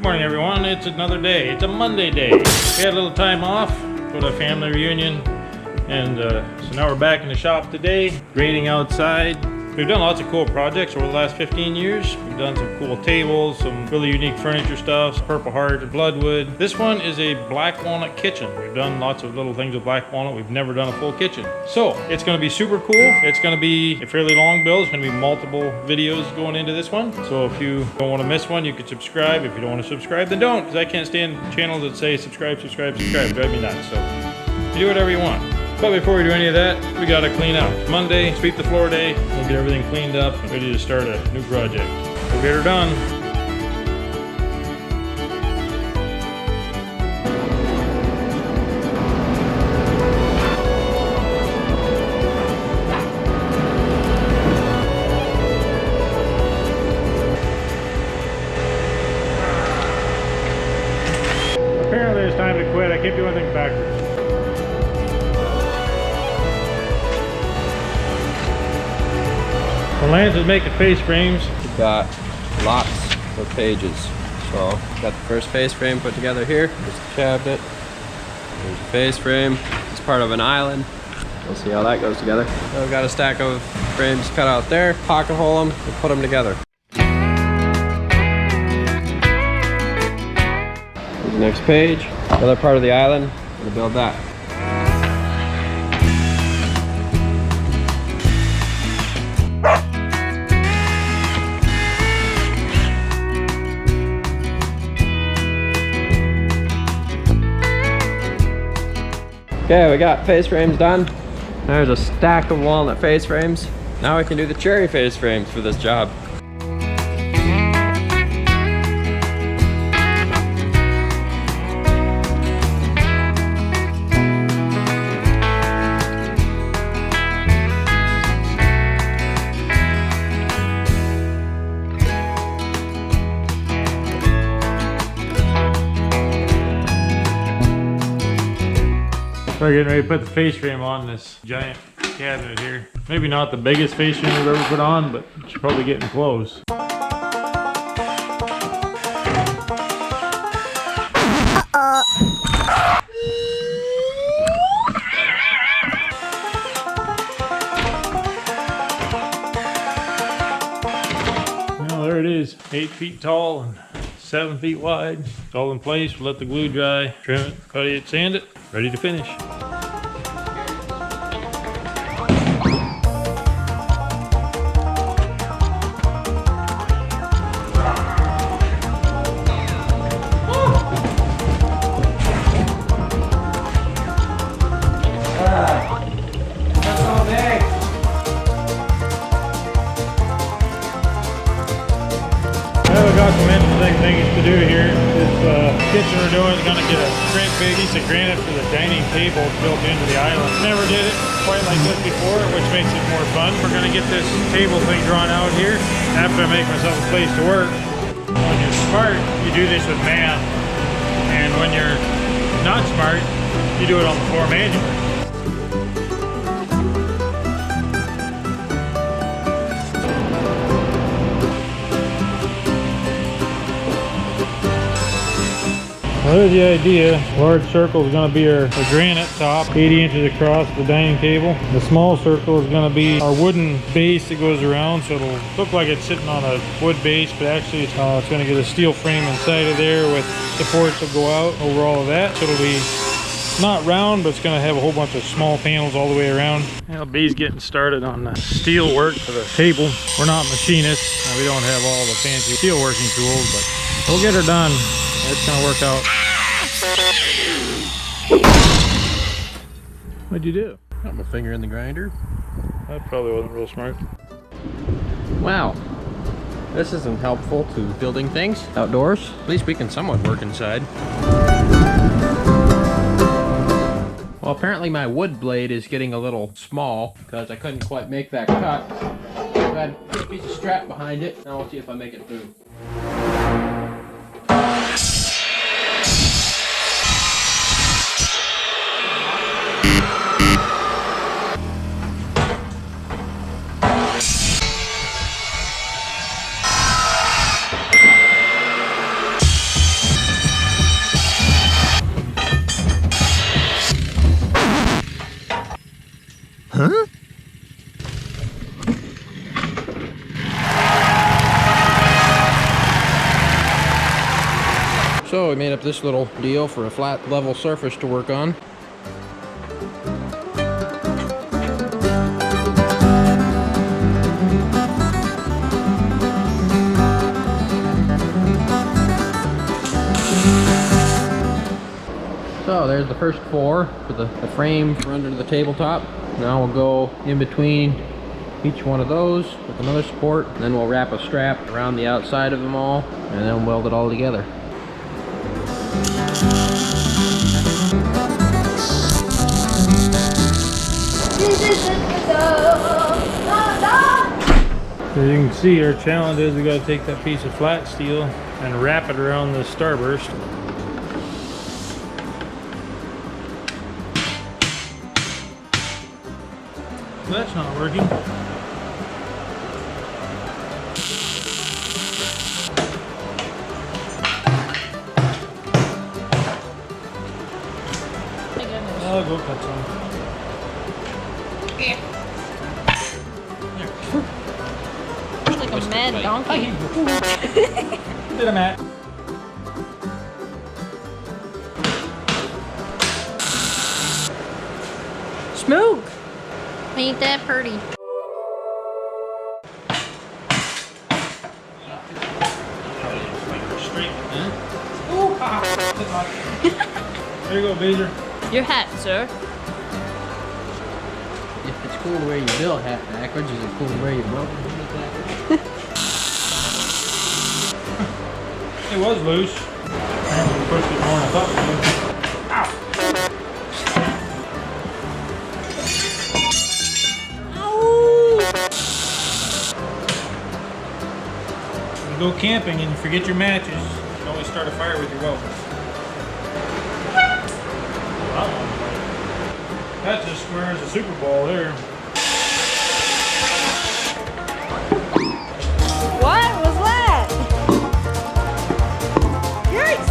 Morning everyone, it's another day. It's a Monday day. We had a little time off for the family reunion, and so now we're back in the shop today, grading outside. We've done lots of cool projects over the last 15 years. We've done some cool tables, some really unique furniture stuff, Purple Heart, Bloodwood. This one is a black walnut kitchen. We've done lots of little things with black walnut. We've never done a full kitchen. So it's gonna be super cool. It's gonna be a fairly long build. It's gonna be multiple videos going into this one. So if you don't wanna miss one, you can subscribe. If you don't wanna subscribe, then don't, because I can't stand channels that say subscribe, subscribe, subscribe. Drive me nuts. So you do whatever you want. But before we do any of that, we gotta clean up. It's Monday, sweep the floor day. We'll get everything cleaned up and ready to start a new project. We'll get her done. Apparently it's time to quit. I can't do anything backwards. Lance is making face frames. We've got lots of pages. So, got the first face frame put together here. There's the cabinet. There's the face frame. It's part of an island. We'll see how that goes together. So we've got a stack of frames cut out there. Pocket hole them and put them together. Here's the next page. Another part of the island. I'm gonna build that. Okay, we got face frames done. There's a stack of walnut face frames. Now we can do the cherry face frames for this job. We're getting ready to put the face frame on this giant cabinet here. Maybe not the biggest face frame we've ever put on, but it's probably getting close. Well, there it is. 8 feet tall and 7 feet wide. It's all in place. We'll let the glue dry, trim it, cut it, sand it. Ready to finish. We got some interesting things to do here. This kitchen we're doing is going to get a great big piece of granite for the dining table built into the island. Never did it quite like this before, which makes it more fun. We're going to get this table thing drawn out here after I make myself a place to work. When you're smart, you do this with math. And when you're not smart, you do it on the floor manually. Well, there's the idea. Large circle is going to be our granite top, 80 inches across the dining table. The small circle is going to be our wooden base that goes around, so it'll look like it's sitting on a wood base, but actually it's going to get a steel frame inside of there with supports that go out over all of that. So it'll be not round, but it's going to have a whole bunch of small panels all the way around. Well, B's getting started on the steel work for the table. We're not machinists. We don't have all the fancy steel working tools, but we'll get her done. It's gonna work out. What'd you do? Got my finger in the grinder. That probably wasn't real smart. Wow. This isn't helpful to building things outdoors. At least we can somewhat work inside. Well, apparently my wood blade is getting a little small because I couldn't quite make that cut. I've got a piece of strap behind it. Now we'll see if I make it through. So we made up this little deal for a flat level surface to work on. So there's the first 4 for the frame for under the tabletop. Now we'll go in between each one of those with another support, and then we'll wrap a strap around the outside of them all, and then weld it all together. As you can see, our challenge is we got to take that piece of flat steel and wrap it around the starburst. That's not working. I'll go cut some. Like a mad donkey. Did a mat. Smoke! Ain't that pretty? There you go, Beezer. Your hat, sir. If it's cool to wear your bill hat backwards, is it cool to wear your belt hat backwards? It was loose. Apparently we pushed it more than I thought we would. When you go camping and you forget your matches, you can always start a fire with your welders. That's as square as a Super Bowl there. What was that? Yikes!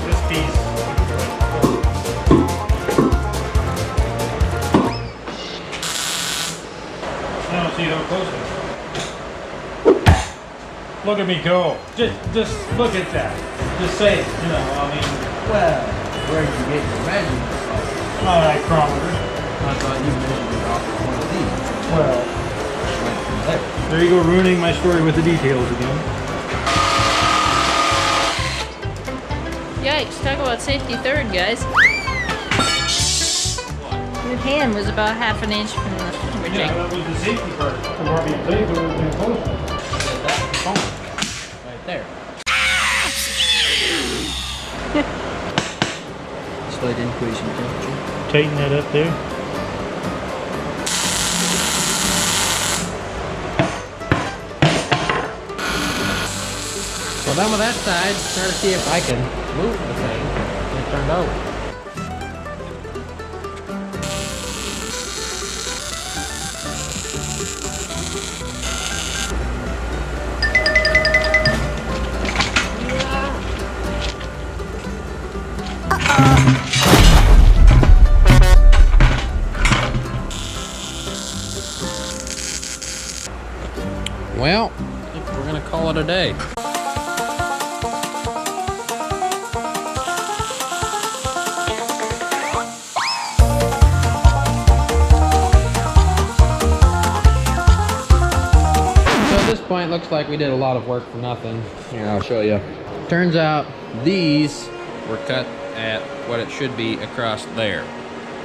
This piece. I don't see how close it is. Look at me go. Just look at that. Just say it, you know, I mean. Well, where did you get your measurement from? All right, chronometer. I thought you measured it off of one of these. Well, Right from there. there you go, ruining my story with the details again. Yikes, talk about safety third, guys. Your hand was about half an inch from the Yeah, reject. that was the safety part. The more being safe, it would have been closer. Right there. Slight increase in temperature. Tighten that up there. Well, done with that side. Try to see if I can move the thing. It turned out. Well, I think we're gonna call it a day. So at this point, looks like we did a lot of work for nothing. Here, I'll show you. Turns out these were cut at what it should be across there.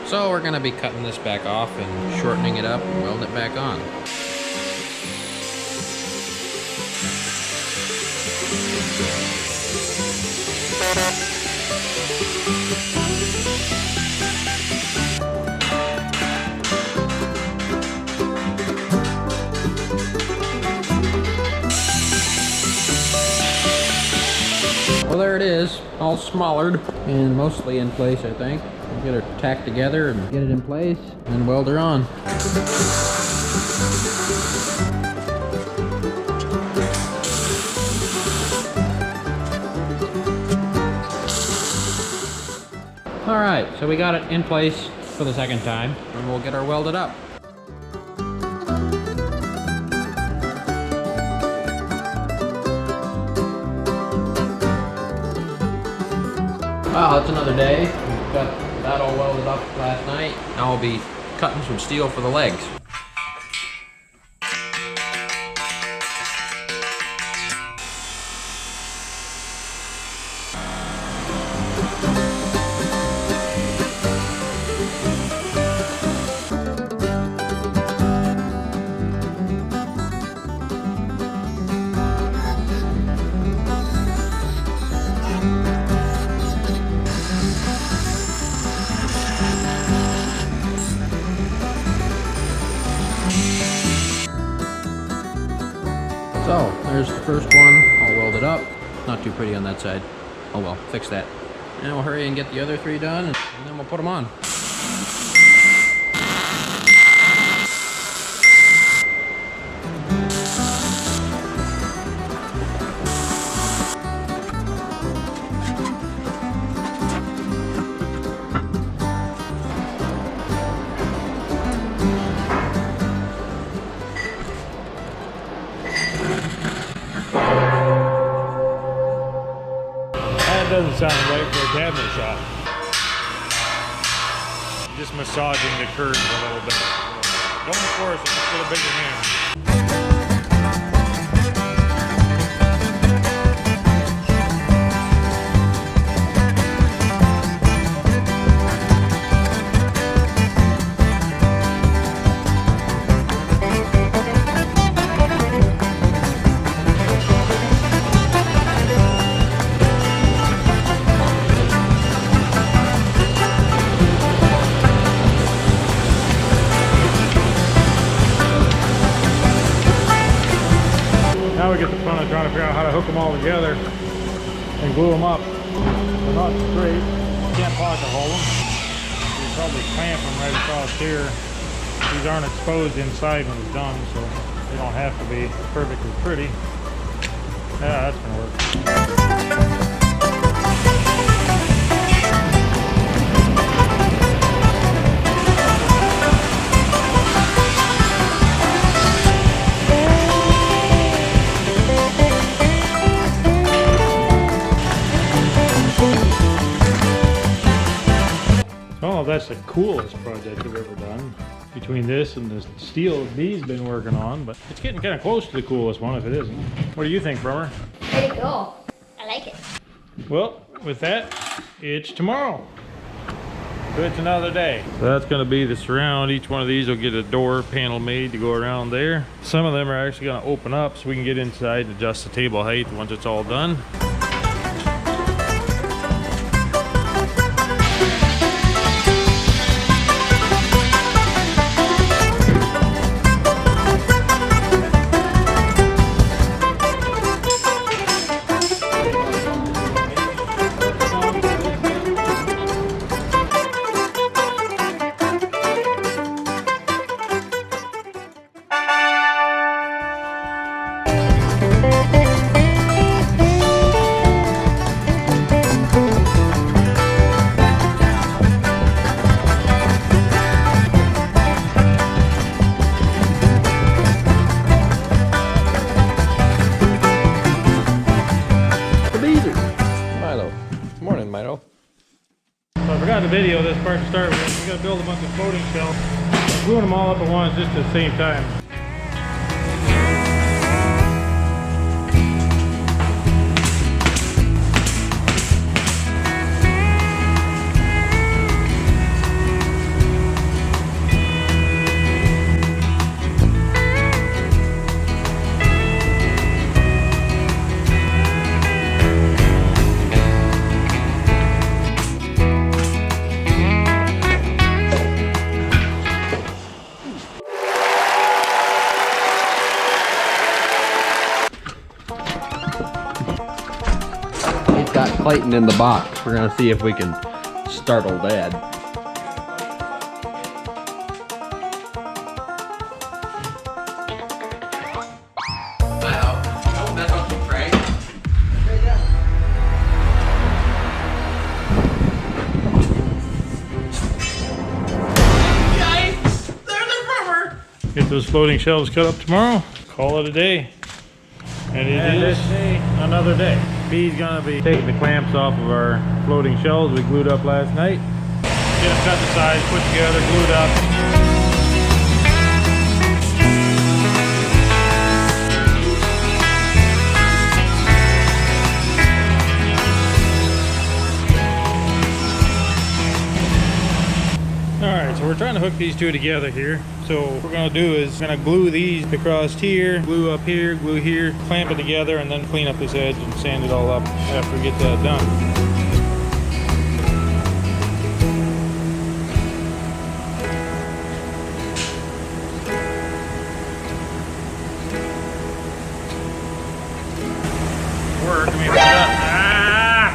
So we're gonna be cutting this back off and shortening it up and welding it back on. Well, there it is, all smallered and mostly in place, I think. We'll get her tacked together and get it in place and weld her on. All right, so we got it in place for the second time, and we'll get her welded up. Well, it's another day. We got that all welded up last night. Now I'll be cutting some steel for the legs. So, there's the first one, all welded up. Not too pretty on that side. Oh well, fix that. And we'll hurry and get the other 3 done, and then we'll put them on. That doesn't sound right for a cabinet shop. Just massaging the curtains a little bit. Don't force it, just with a bigger hand. Now we get the fun of trying to figure out how to hook them all together and glue them up. They're not straight. You can't pocket hole them. You probably clamp them right across here. These aren't exposed inside when it's done, so they don't have to be perfectly pretty. Yeah, that's gonna work. Oh, that's the coolest project we've ever done. Between this and the steel B's been working on, but it's getting kind of close to the coolest one if it isn't. What do you think, Brummer? Way to go. I like it. Well, with that, it's tomorrow. So it's another day. So that's gonna be the surround. Each one of these will get a door panel made to go around there. Some of them are actually gonna open up so we can get inside and adjust the table height once it's all done. So I forgot to video this part to start with. We gotta build a bunch of floating shelves. I'm gluing them all up at once just at the same time. Got Clayton in the box. We're gonna see if we can startle Dad. Don't mess up the frame. Yikes! There's a rubber. Get those floating shelves cut up tomorrow. Call it a day. And it is another day. B's gonna be taking the clamps off of our floating shells we glued up last night. Get them cut to size, put together, glued up. Alright, so we're trying to hook these two together here. So what we're going to do is going to glue these across here, glue up here, glue here, clamp it together, and then clean up this edge and sand it all up after we get that done. Work, I mean,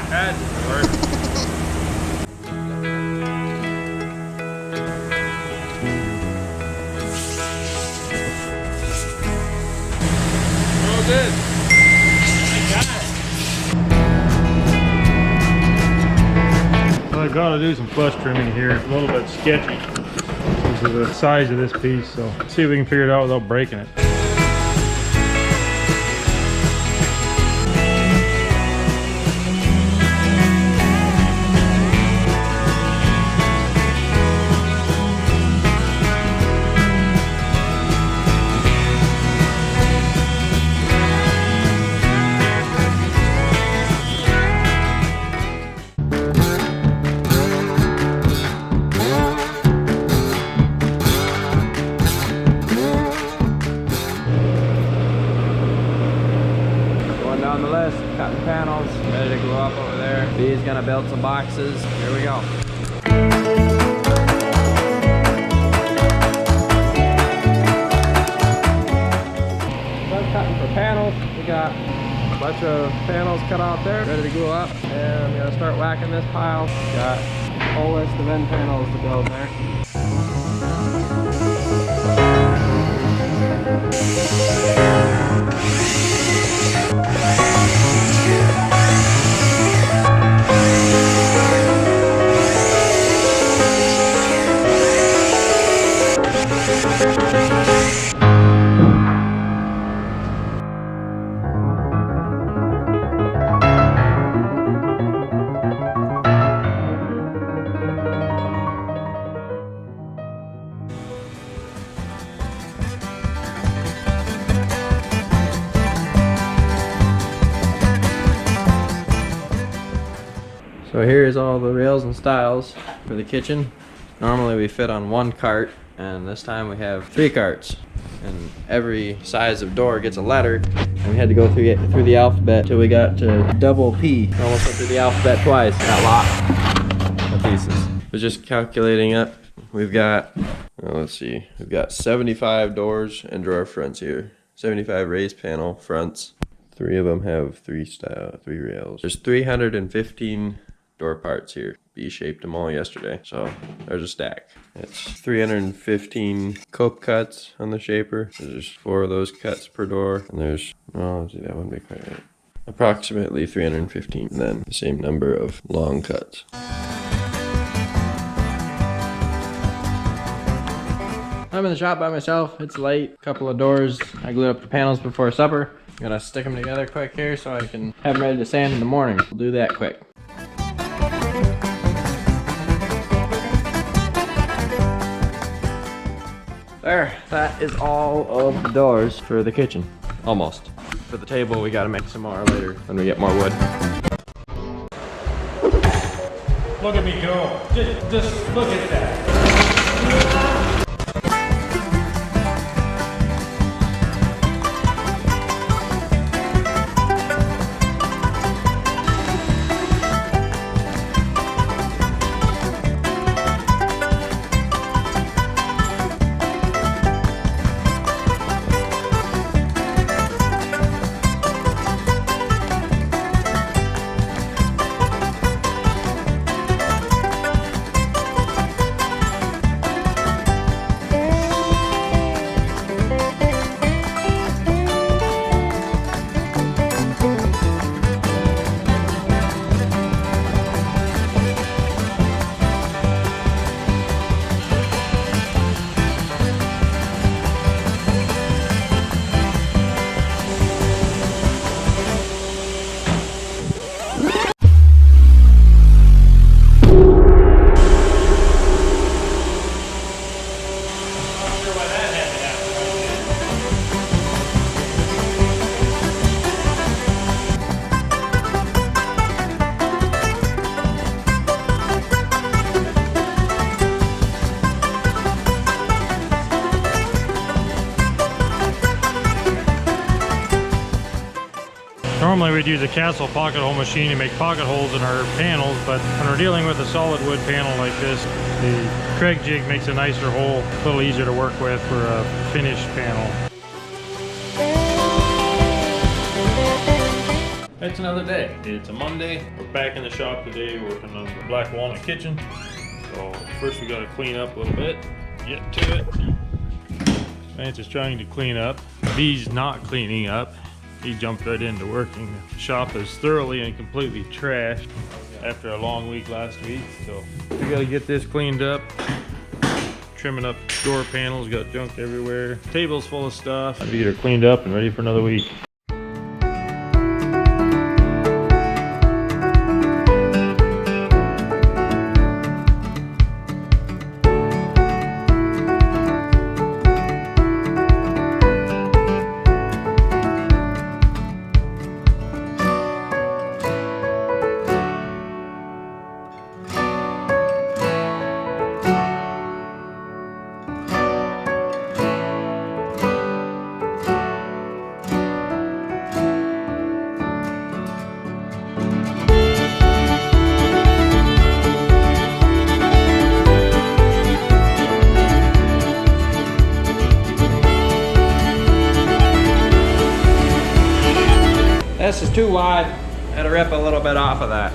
that didn't work. Good. I got it. Well, I've got to do some flush trimming here. It's a little bit sketchy because of the size of this piece. So let's see if we can figure it out without breaking it. On the list, cutting panels, ready to glue up over there. B's gonna build some boxes. Here we go. Done cutting for panels. We got a bunch of panels cut out there, ready to glue up. And I'm gonna start whacking this pile. Got a whole list of end panels to build there. So here's all the rails and stiles for the kitchen. Normally we fit on one cart, and this time we have 3 carts. And every size of door gets a letter, and we had to go through the alphabet till we got to double P. Almost went through the alphabet twice. Got a lot of pieces. We're just calculating up. We've got, let's see, we've got 75 doors and drawer fronts here. 75 raised panel fronts. 3 of them have 3 rails. There's 315 door parts here. B shaped them all yesterday, so there's a stack. It's 315 cope cuts on the shaper. There's 4 of those cuts per door, and there's, oh, let's see, that wouldn't be quite right. Approximately 315, and then the same number of long cuts. I'm in the shop by myself. It's late. A couple of doors. I glued up the panels before supper. I'm gonna stick them together quick here so I can have them ready to sand in the morning. We'll do that quick. There, that is all of the doors for the kitchen. Almost. For the table, we gotta make some more later when we get more wood. Look at me go. Just look at that. Normally we'd use a Castle pocket hole machine to make pocket holes in our panels, but when we're dealing with a solid wood panel like this, the Craig jig makes a nicer hole, a little easier to work with for a finished panel. It's another day. It's a Monday. We're back in the shop today working on the black walnut kitchen. So first we got to clean up a little bit, get to it. Lance is trying to clean up. B's not cleaning up. He jumped right into working. The shop is thoroughly and completely trashed after a long week last week. So we got to get this cleaned up. Trimming up door panels, got junk everywhere. Table's full of stuff. I'll be either cleaned up and ready for another week. This is too wide. Had to rip a little bit off of that.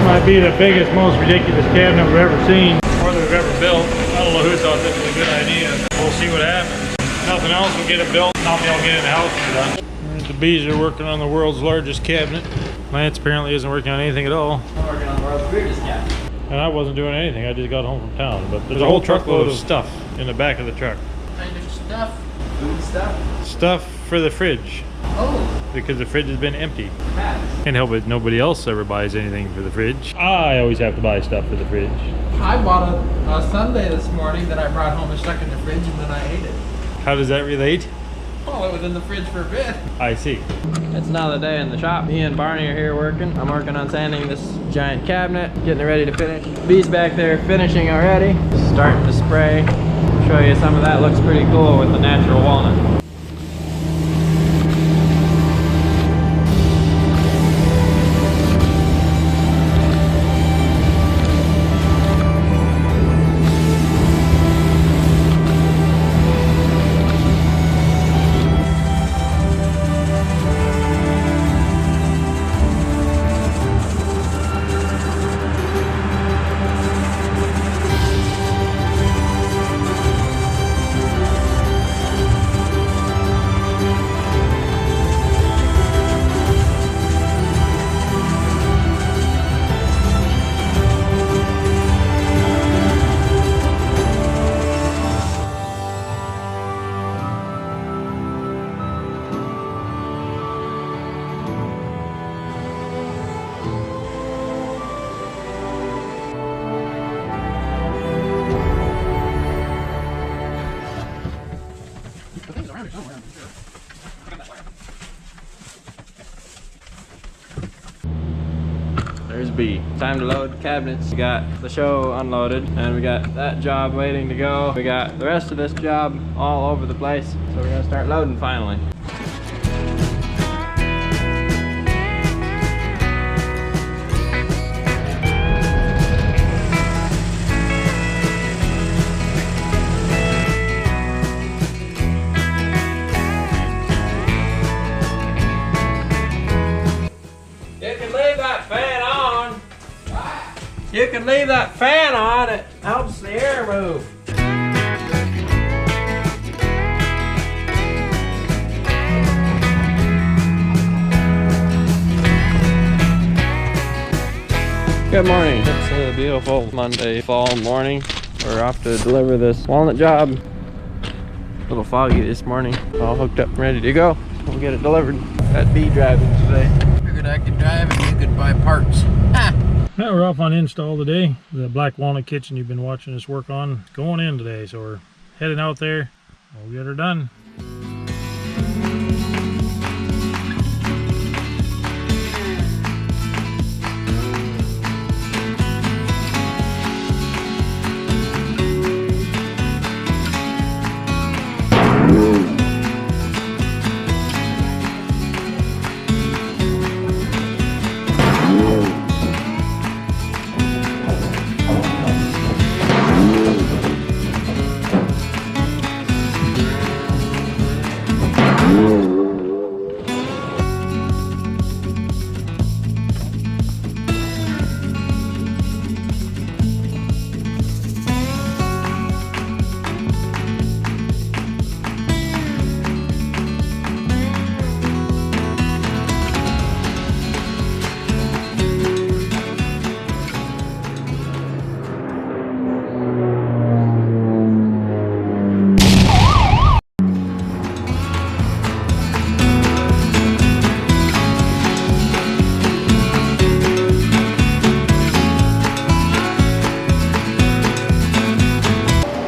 Might be the biggest, most ridiculous cabinet we've ever seen or that we've ever built. I don't know who thought this was a good idea. We'll see what happens. Nothing else will get it built. Not me, I'll get it in the house and done. The bees are working on the world's largest cabinet. Lance apparently isn't working on anything at all. I'm working on the world's weirdest cabinet. And I wasn't doing anything. I just got home from town. But there's a whole truckload of stuff in the back of the truck. Kind of stuff. Food stuff? Stuff for the fridge. Oh, Because the fridge has been empty. Hats. Can't help it, nobody else ever buys anything for the fridge. I always have to buy stuff for the fridge. I bought a sundae this morning that I brought home and stuck in the fridge, and then I ate it. How does that relate? Well, it was in the fridge for a bit. I see. It's another day in the shop. Me and Barney are here working. I'm working on sanding this giant cabinet, getting it ready to finish. B's back there finishing already. Starting to spray. Show you some of that. Looks pretty cool with the natural walnut. There's B. Time to load cabinets. We got the show unloaded and we got that job waiting to go. We got the rest of this job all over the place. So we're gonna start loading finally. You can leave that fan on, it helps the air move. Good morning. It's a beautiful Monday fall morning. We're off to deliver this walnut job. A little foggy this morning. All hooked up and ready to go. We'll get it delivered. Got B driving today. Figured I could drive and you could buy parts. Now we're off on install today. The black walnut kitchen you've been watching us work on is going in today, so we're heading out there. We'll get her done.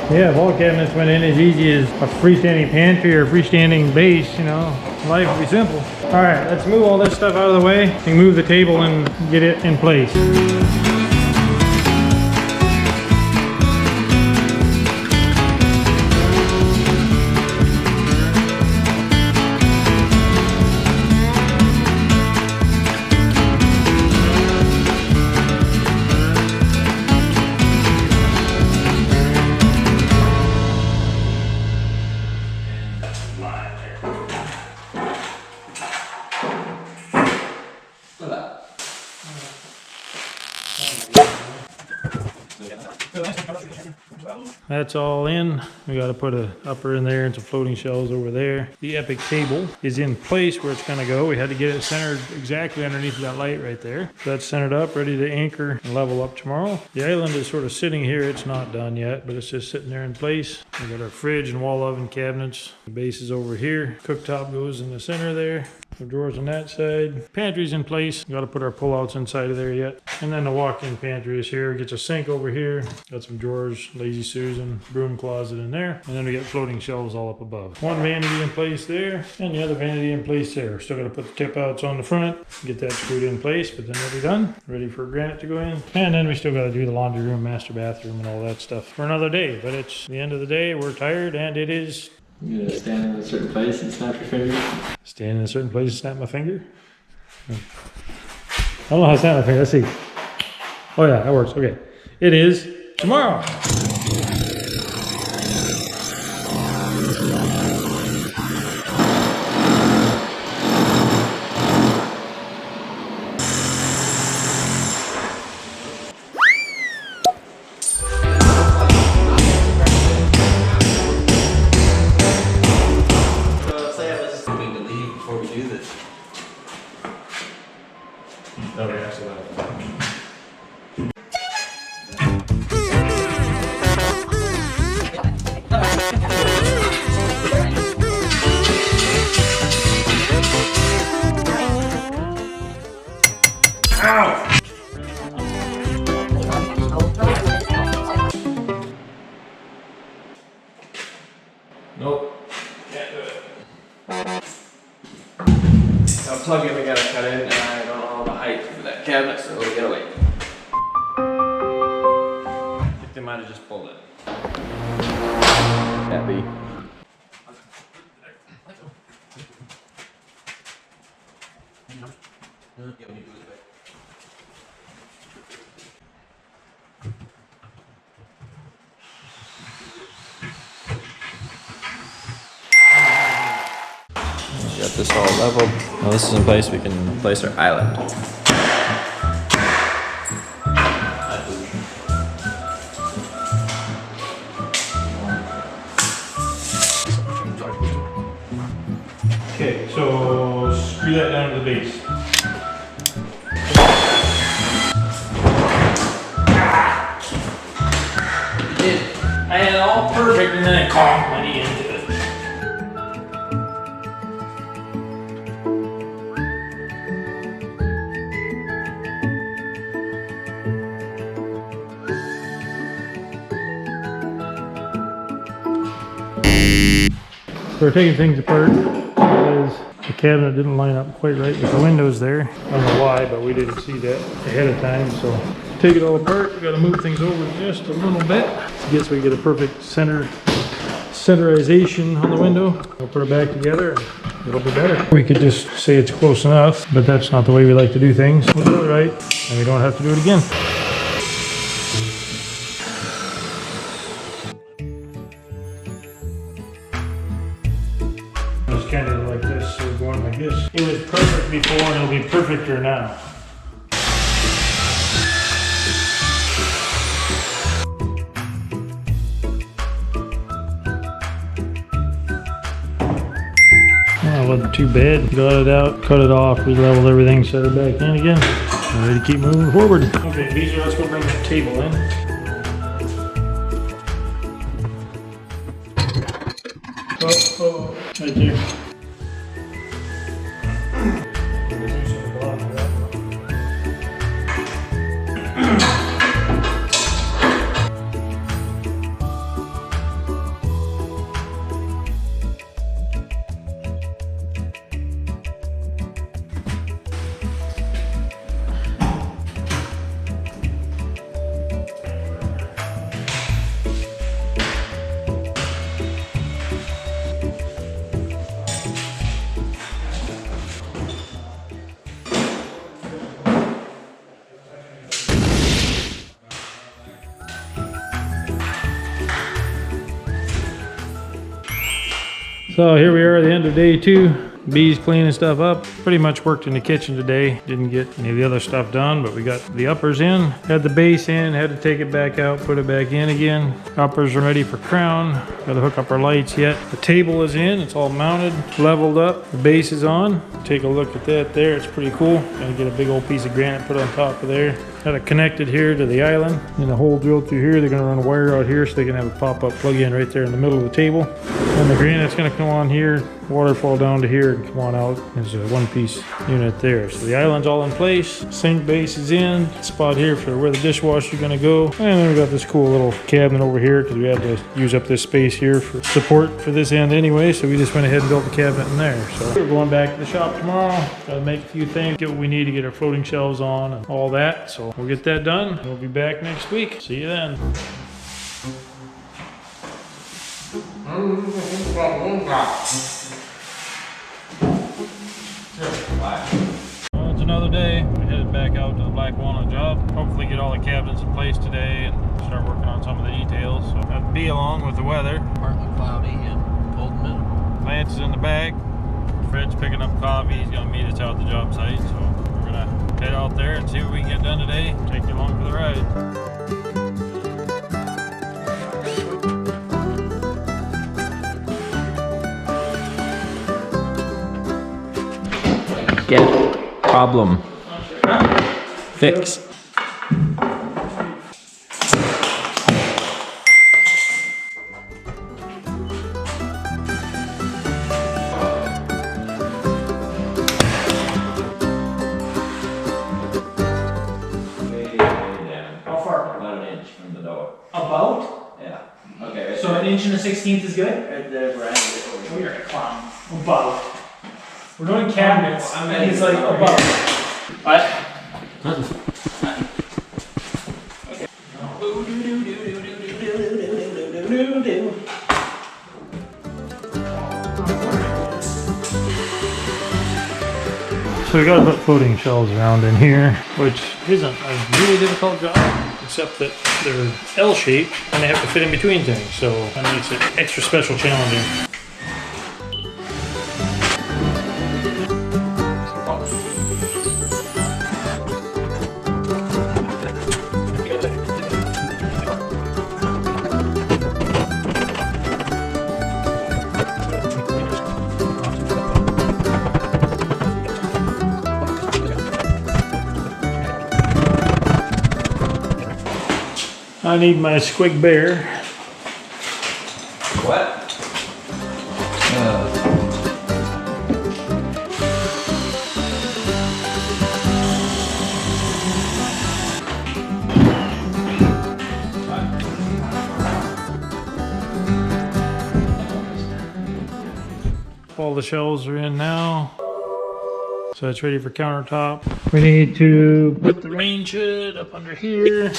Yeah, wall cabinets went in as easy as a freestanding pantry or freestanding base, you know, life would be simple. All right, let's move all this stuff out of the way and move the table and get it in place. That's all in. We got to put a upper in there and some floating shelves over there. The epic table is in place where it's going to go. We had to get it centered exactly underneath that light right there. So that's centered up, ready to anchor and level up tomorrow. The island is sort of sitting here. It's not done yet, but it's just sitting there in place. We got our fridge and wall oven cabinets. The base is over here. Cooktop goes in the center there. The drawers on that side. Pantry's in place. Got to put our pullouts inside of there yet. And then the walk-in pantry is here. Gets a sink over here. Got some drawers, Lazy Susan, broom closet in there. And then we got floating shelves all up above. One vanity in place there, and the other vanity in place there. Still got to put the tip outs on the front. Get that screwed in place, but then we'll be done. Ready for granite to go in. And then we still got to do the laundry room, master bathroom, and all that stuff for another day. But it's the end of the day. We're tired, and it is... You gonna stand in a certain place and snap your finger? Stand in a certain place and snap my finger? I don't know how to snap my finger. Let's see. Oh yeah, that works. Okay. It is tomorrow. Okay, excellent. Ow! Nope. Can't do it. I'll plug in, we gotta cut in, and I don't know the height for that cabinet, so we'll get away. I think they might have just pulled it. Can't be. Got this all leveled. Now this is in place, we can place our island. Okay, so screw that down to the base. did. I had it all perfect and then I conked my knee into it. So we're taking things apart because the cabinet didn't line up quite right with the windows there. I don't know why, but we didn't see that ahead of time. So take it all apart. We got to move things over just a little bit to get so we get a perfect centerization on the window. We'll put it back together and it'll be better. We could just say it's close enough, but that's not the way we like to do things. We'll do it right and we don't have to do it again. Kind of like this, so we're going like this. It was perfect before and it'll be perfecter now. Well, it wasn't too bad. Got it out, cut it off, we leveled everything, set it back in again. We're ready to keep moving forward. Okay, Beezer, let's go bring that table in. Oh, right there. So here we are at the end of day 2. Bee's cleaning stuff up. Pretty much worked in the kitchen today. Didn't get any of the other stuff done, but we got the uppers in. Had the base in, had to take it back out, put it back in again. Uppers are ready for crown. Got to hook up our lights yet. The table is in, it's all mounted, leveled up. The base is on. Take a look at that there, it's pretty cool. Gonna get a big old piece of granite put on top of there. Got it connected here to the island. And the hole drilled through here, they're gonna run a wire out here so they can have a pop-up plug-in right there in the middle of the table. And the granite's gonna come on here, waterfall down to here and come on out. There's a one-piece unit there. So the island's all in place. Sink base is in. Spot here for where the dishwasher's gonna go. And then we got this cool little cabinet over here because we had to use up this space here for support for this end anyway. So we just went ahead and built the cabinet in there. So we're going back to the shop tomorrow. Gotta make a few things, get what we need to get our floating shelves on and all that. So we'll get that done. We'll be back next week. See you then. Well, it's another day. We headed back out to the Black Walnut job. Hopefully get all the cabinets in place today and start working on some of the details. So have to be along with the weather. Partly cloudy and cold middle. Lance is in the back. Fred's picking up coffee. He's gonna meet us out at the job site. So we're gonna head out there and see what we can get done today. Take you along for the ride. Get problem. Fix. How far? About an inch from the door. About? Yeah. Okay. Right So an inch and a 16th is good? right there, Brian. Oh, you're a clown. About. We're doing cabinets. I'm and he's ready. like, about. What? So we gotta put floating shelves around in here, which isn't a really difficult job, except that they're L-shaped and they have to fit in between things, so that makes it extra special challenging. I need my squig bear. What? All the shelves are in now. So it's ready for countertop. We need to put the range hood up under here.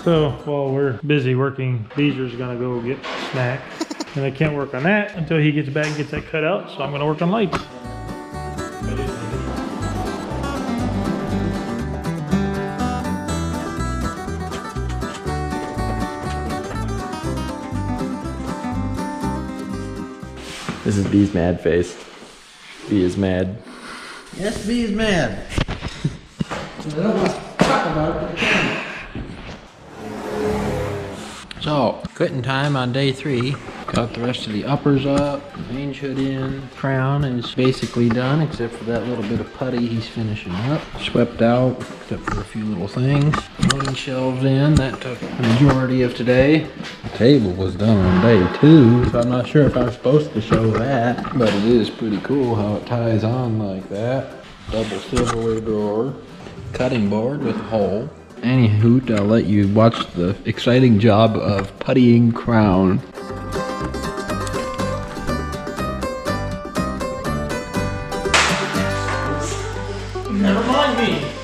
So while we're busy working, Beezer's gonna go get a snack. And I can't work on that until he gets back and gets that cut out, so I'm gonna work on lights. This is B's mad face. B is mad. Yes, B is mad. Talk about it. So, quitting time on day 3. Got the rest of the uppers up, range hood in. Crown is basically done, except for that little bit of putty he's finishing up. Swept out, except for a few little things. Loading shelves in, that took the majority of today. The table was done on day 2, so I'm not sure if I'm supposed to show that. But it is pretty cool how it ties on like that. Double silverware drawer. Cutting board with a hole. Anywho, I'll let you watch the exciting job of puttying crown. Never mind me.